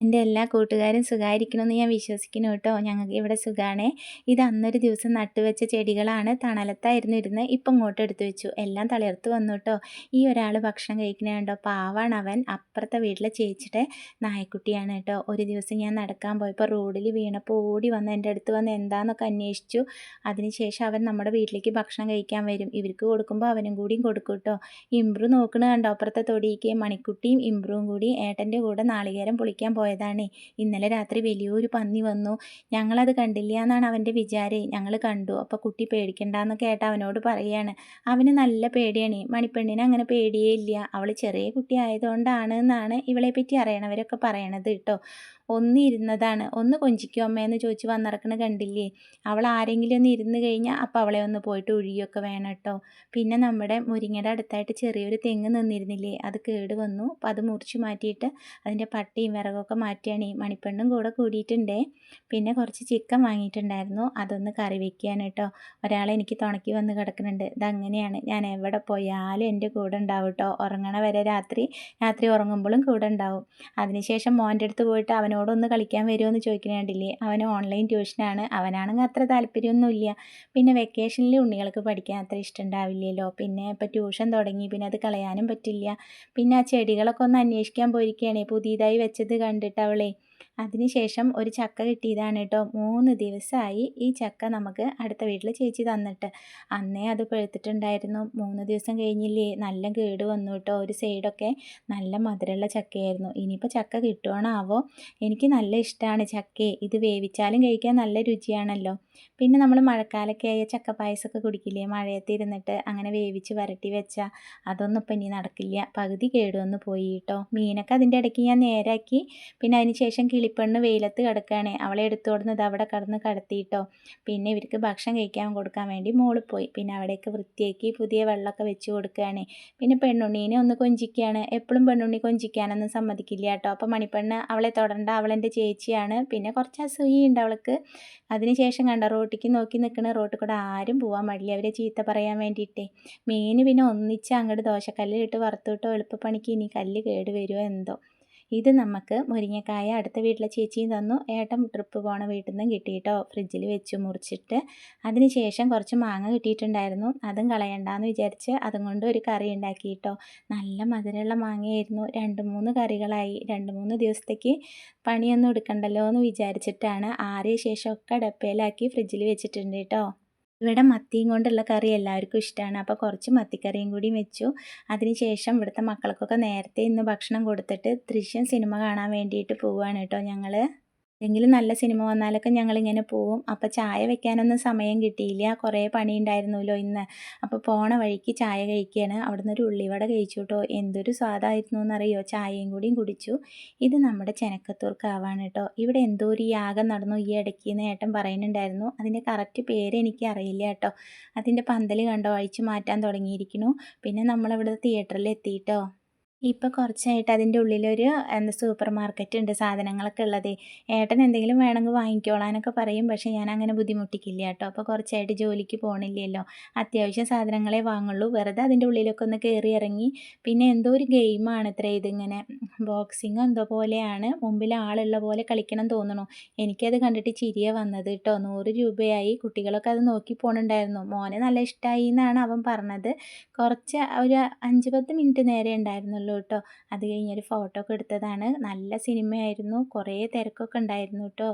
എൻ്റെ എല്ലാ കൂട്ടുകാരും സുഖമായിരിക്കണമെന്ന് ഞാൻ വിശ്വസിക്കുന്നു കേട്ടോ. ഞങ്ങൾക്ക് ഇവിടെ സുഖാണേ. ഇത് അന്നൊരു ദിവസം നട്ടുവെച്ച ചെടികളാണ്. തണലത്തായിരുന്നു ഇരുന്നത്. ഇപ്പം ഇങ്ങോട്ട് എടുത്തു വെച്ചു. എല്ലാം തളിർത്ത് വന്നു കേട്ടോ. ഈ ഒരാൾ ഭക്ഷണം കഴിക്കണ കണ്ടോ, പാവാണ് അവൻ. അപ്പുറത്തെ വീട്ടിലെ ചേച്ചിയുടെ നായക്കുട്ടിയാണ് കേട്ടോ. ഒരു ദിവസം ഞാൻ നടക്കാൻ പോയപ്പോൾ റോഡിൽ വീണപ്പോൾ ഓടി വന്ന് എൻ്റെ അടുത്ത് വന്ന് എന്താണെന്നൊക്കെ അന്വേഷിച്ചു. അതിനുശേഷം അവൻ നമ്മുടെ വീട്ടിലേക്ക് ഭക്ഷണം കഴിക്കാൻ വരും. ഇവർക്ക് കൊടുക്കുമ്പോൾ അവനും കൂടിയും കൊടുക്കും കേട്ടോ. ഇമ്പ്രു നോക്കണ കണ്ടോ, അപ്പുറത്തെ തൊടിയിലേക്ക് മണിക്കുട്ടിയും ഇമ്പ്രുവും കൂടി ഏട്ടൻ്റെ കൂടെ നാളികേരം പൊളിക്കാൻ പോയതാണ്. ഇന്നലെ രാത്രി വലിയൊരു പന്നി വന്നു. ഞങ്ങളത് കണ്ടില്ല എന്നാണ് അവൻ്റെ വിചാരം. ഞങ്ങൾ കണ്ടു. അപ്പോൾ കുട്ടി പേടിക്കണ്ടെന്നൊക്കെ ഏട്ടൻ അവനോട് പറയാണ്. അവന് നല്ല പേടിയാണ്. മണിപ്പെണ്ണിന് അങ്ങനെ പേടിയേ ഇല്ല. അവൾ ചെറിയ കുട്ടി ആയതുകൊണ്ടാണ് എന്നാണ് ഇവളെ പറ്റി അറിയണവരൊക്കെ പറയണത് കേട്ടോ. ഒന്ന് ഇരുന്നതാണ്. ഒന്ന് കൊഞ്ചിക്കോ അമ്മയെന്ന് ചോദിച്ച് വന്നിറക്കണ കണ്ടില്ലേ. അവൾ ആരെങ്കിലും ഒന്ന് ഇരുന്ന് കഴിഞ്ഞാൽ അപ്പോൾ അവളെ ഒന്ന് പോയിട്ട് ഒഴിയൊക്കെ വേണം കേട്ടോ. പിന്നെ നമ്മുടെ മുരിങ്ങയുടെ അടുത്തായിട്ട് ചെറിയൊരു തെങ്ങ് നിന്നിരുന്നില്ലേ, അത് കേട് വന്നു. അപ്പോൾ അത് മുറിച്ച് മാറ്റിയിട്ട് അതിൻ്റെ പട്ടയും വിറകൊക്കെ മാറ്റിയാണ്. മണിപ്പെണ്ണും കൂടെ കൂടിയിട്ടുണ്ടേ. പിന്നെ കുറച്ച് ചിക്കൻ വാങ്ങിയിട്ടുണ്ടായിരുന്നു. അതൊന്ന് കറി വയ്ക്കുകയാണ് കേട്ടോ. ഒരാളെനിക്ക് തുണയ്ക്ക് വന്ന് കിടക്കുന്നുണ്ട്. ഇതങ്ങനെയാണ്, ഞാൻ എവിടെ പോയാലും എൻ്റെ കൂടെ ഉണ്ടാവും കേട്ടോ. ഉറങ്ങണ വരെ രാത്രി ഉറങ്ങുമ്പോഴും കൂടെ ഉണ്ടാവും. അതിനുശേഷം മോൻ്റെ അടുത്ത് പോയിട്ട് അവനോടൊന്ന് കളിക്കാൻ വരുമോ എന്ന് ചോദിക്കണേണ്ടില്ലേ. അവന് ഓൺലൈൻ ട്യൂഷനാണ്. അവനാണെങ്കിൽ അത്ര താല്പര്യമൊന്നുമില്ല. പിന്നെ വെക്കേഷനിൽ ഉണ്ണികൾക്ക് പഠിക്കാൻ അത്ര ഇഷ്ടം ഉണ്ടാവില്ലല്ലോ. പിന്നെ ഇപ്പോൾ ട്യൂഷൻ തുടങ്ങി, പിന്നെ അത് കളയാനും പറ്റില്ല. പിന്നെ ആ ചെടികളൊക്കെ ഒന്ന് അന്വേഷിക്കാൻ പോയിരിക്കുകയാണ് പുതിയതായി വെച്ചത് കണ്ടിട്ട് അവളെ. അതിനുശേഷം ഒരു ചക്ക കിട്ടിയതാണ് കേട്ടോ. 3 ദിവസമായി ഈ ചക്ക നമുക്ക് അടുത്ത വീട്ടിൽ ചേച്ചി തന്നിട്ട്. അന്നേ അത് പഴുത്തിട്ടുണ്ടായിരുന്നു. 3 ദിവസം കഴിഞ്ഞില്ലേ നല്ല കേട് വന്നു കേട്ടോ. ഒരു സൈഡൊക്കെ നല്ല മധുരമുള്ള ചക്കയായിരുന്നു. ഇനിയിപ്പോൾ ചക്ക കിട്ടുവാണാവോ. എനിക്ക് നല്ല ഇഷ്ടമാണ് ചക്കയെ. ഇത് വേവിച്ചാലും കഴിക്കാൻ നല്ല രുചിയാണല്ലോ. പിന്നെ നമ്മൾ മഴക്കാലമൊക്കെ ആയ ചക്ക പായസമൊക്കെ കുടിക്കില്ലേ, മഴയത്ത് ഇരുന്നിട്ട് അങ്ങനെ വേവിച്ച് വരട്ടി വെച്ചാൽ. അതൊന്നും ഇപ്പം ഇനി നടക്കില്ല. പകുതി കേടുവന്ന് പോയി കേട്ടോ. മീനൊക്കെ അതിൻ്റെ ഇടയ്ക്ക് ഞാൻ നേരാക്കി. പിന്നെ അതിന് ശേഷം കിളിപ്പെണ്ണ് വെയിലത്ത് കിടക്കുകയാണ്. അവളെ എടുത്തു കൊടുക്കുന്നത് അവിടെ കടന്ന് കടത്തിയിട്ടോ. പിന്നെ ഇവർക്ക് ഭക്ഷണം കഴിക്കാൻ കൊടുക്കാൻ വേണ്ടി മോളിൽ പോയി. പിന്നെ അവിടെയൊക്കെ വൃത്തിയാക്കി പുതിയ വെള്ളമൊക്കെ വെച്ച് കൊടുക്കുകയാണ്. പിന്നെ പെണ്ണുണ്ണീനെ ഒന്ന് കൊഞ്ചിക്കുകയാണ്. എപ്പോഴും പെണ്ണുണ്ണി കൊഞ്ചിക്കാനൊന്നും സമ്മതിക്കില്ല കേട്ടോ. അപ്പോൾ മണിപ്പെണ്ണ് അവളെ തൊടണ്ട, അവളെൻ്റെ ചേച്ചിയാണ്. പിന്നെ കുറച്ച് അസൂയുണ്ട് അവൾക്ക്. അതിനുശേഷം കണ്ട റോട്ടിക്ക് നോക്കി നിൽക്കണ, റോട്ടിൽ കൂടെ ആരും പോകാൻ മടിയില്ല അവരെ ചീത്ത പറയാൻ വേണ്ടിയിട്ടേ. മീൻ പിന്നെ ഒന്നിച്ച് അങ്ങോട്ട് ദോശക്കല്ലിലിട്ട് വറുത്തുവിട്ടോ. എളുപ്പപ്പണിക്ക് ഇനി കല്ല് കേട് വരുമോ എന്തോ. ഇത് നമുക്ക് മുരിങ്ങക്കായ അടുത്ത വീട്ടിലെ ചേച്ചിയും തന്നു. ഏട്ടൻ ട്രിപ്പ് പോണ വീട്ടിൽ നിന്നും കിട്ടിയിട്ടോ. ഫ്രിഡ്ജിൽ വെച്ചു മുറിച്ചിട്ട്. അതിന് ശേഷം കുറച്ച് മാങ്ങ കിട്ടിയിട്ടുണ്ടായിരുന്നു. അതും കളയണ്ടെന്ന് വിചാരിച്ച് അതും കൊണ്ട് ഒരു കറി ഉണ്ടാക്കിയിട്ടോ. നല്ല മധുരമുള്ള മാങ്ങയായിരുന്നു. 2-3 കറികളായി. 2-3 ദിവസത്തേക്ക് പണിയൊന്നും എടുക്കണ്ടല്ലോ എന്ന് വിചാരിച്ചിട്ടാണ്. ആറിയ ശേഷം ഒക്കെ ഡപ്പയിലാക്കി ഫ്രിഡ്ജിൽ വെച്ചിട്ടുണ്ട് കേട്ടോ. ഇവിടെ മത്തിയും കൊണ്ടുള്ള കറി എല്ലാവർക്കും ഇഷ്ടമാണ്. അപ്പോൾ കുറച്ച് മത്തിക്കറിയും കൂടി വെച്ചു. അതിനുശേഷം ഇവിടുത്തെ മക്കൾക്കൊക്കെ നേരത്തെ ഇന്ന് ഭക്ഷണം കൊടുത്തിട്ട് ദൃശ്യം സിനിമ കാണാൻ വേണ്ടിയിട്ട് പോവുകയാണ് കേട്ടോ ഞങ്ങൾ. എന്തെങ്കിലും നല്ല സിനിമ വന്നാലൊക്കെ ഞങ്ങളിങ്ങനെ പോവും. അപ്പോൾ ചായ വെക്കാനൊന്നും സമയം കിട്ടിയില്ല. കുറേ പണിയുണ്ടായിരുന്നല്ലോ ഇന്ന്. അപ്പോൾ പോണ വഴിക്ക് ചായ കഴിക്കുകയാണ്. അവിടുന്ന് ഒരു ഉള്ളിവട കഴിച്ചു കേട്ടോ. എന്തൊരു സ്വാദായിരുന്നു എന്നറിയോ. ചായയും കൂടിയും കുടിച്ചു. ഇത് നമ്മുടെ ചെനക്കത്തൂർ കാവാണ് കേട്ടോ. ഇവിടെ എന്തോ ഒരു യാഗം നടന്നു ഈ ഇടയ്ക്ക് എന്ന് ഏട്ടൻ പറയുന്നുണ്ടായിരുന്നു. അതിൻ്റെ കറക്റ്റ് പേര് എനിക്ക് അറിയില്ല കേട്ടോ. അതിൻ്റെ പന്തൽ കണ്ടോ അഴിച്ചു മാറ്റാൻ തുടങ്ങിയിരിക്കുന്നു. പിന്നെ നമ്മളിവിടെ തിയേറ്ററിൽ എത്തിയിട്ടോ. ഇപ്പോൾ കുറച്ചായിട്ട് അതിൻ്റെ ഉള്ളിലൊരു സൂപ്പർ മാർക്കറ്റ് ഉണ്ട് സാധനങ്ങളൊക്കെ ഉള്ളത്. ഏട്ടൻ എന്തെങ്കിലും വേണമെങ്കിൽ വാങ്ങിക്കോളാനൊക്കെ പറയും. പക്ഷേ ഞാൻ അങ്ങനെ ബുദ്ധിമുട്ടിക്കില്ല കേട്ടോ. അപ്പോൾ കുറച്ചായിട്ട് ജോലിക്ക് പോകണില്ലല്ലോ. അത്യാവശ്യം സാധനങ്ങളെ വാങ്ങുള്ളൂ. വെറുതെ അതിൻ്റെ ഉള്ളിലൊക്കെ ഒന്ന് കയറി ഇറങ്ങി. പിന്നെ എന്തോ ഒരു ഗെയിമാണ് ഇത്ര ഇതിങ്ങനെ ബോക്സിങ് എന്തോ പോലെയാണ്. മുമ്പിൽ ആളുള്ള പോലെ കളിക്കണം തോന്നണു. എനിക്കത് കണ്ടിട്ട് ചിരിയ വന്നത് കേട്ടോ. 100 രൂപയായി. കുട്ടികളൊക്കെ അത് നോക്കി പോകണുണ്ടായിരുന്നു. മോനെ നല്ല ഇഷ്ടമായി എന്നാണ് അവൻ പറഞ്ഞത്. കുറച്ച് ഒരു 5-10 മിനിറ്റ് നേരെ ഉണ്ടായിരുന്നുള്ളൂ കേട്ടോ. അത് കഴിഞ്ഞൊരു ഫോട്ടോ ഒക്കെ എടുത്തതാണ്. നല്ല സിനിമയായിരുന്നു. കുറേ തിരക്കൊക്കെ ഉണ്ടായിരുന്നു കേട്ടോ.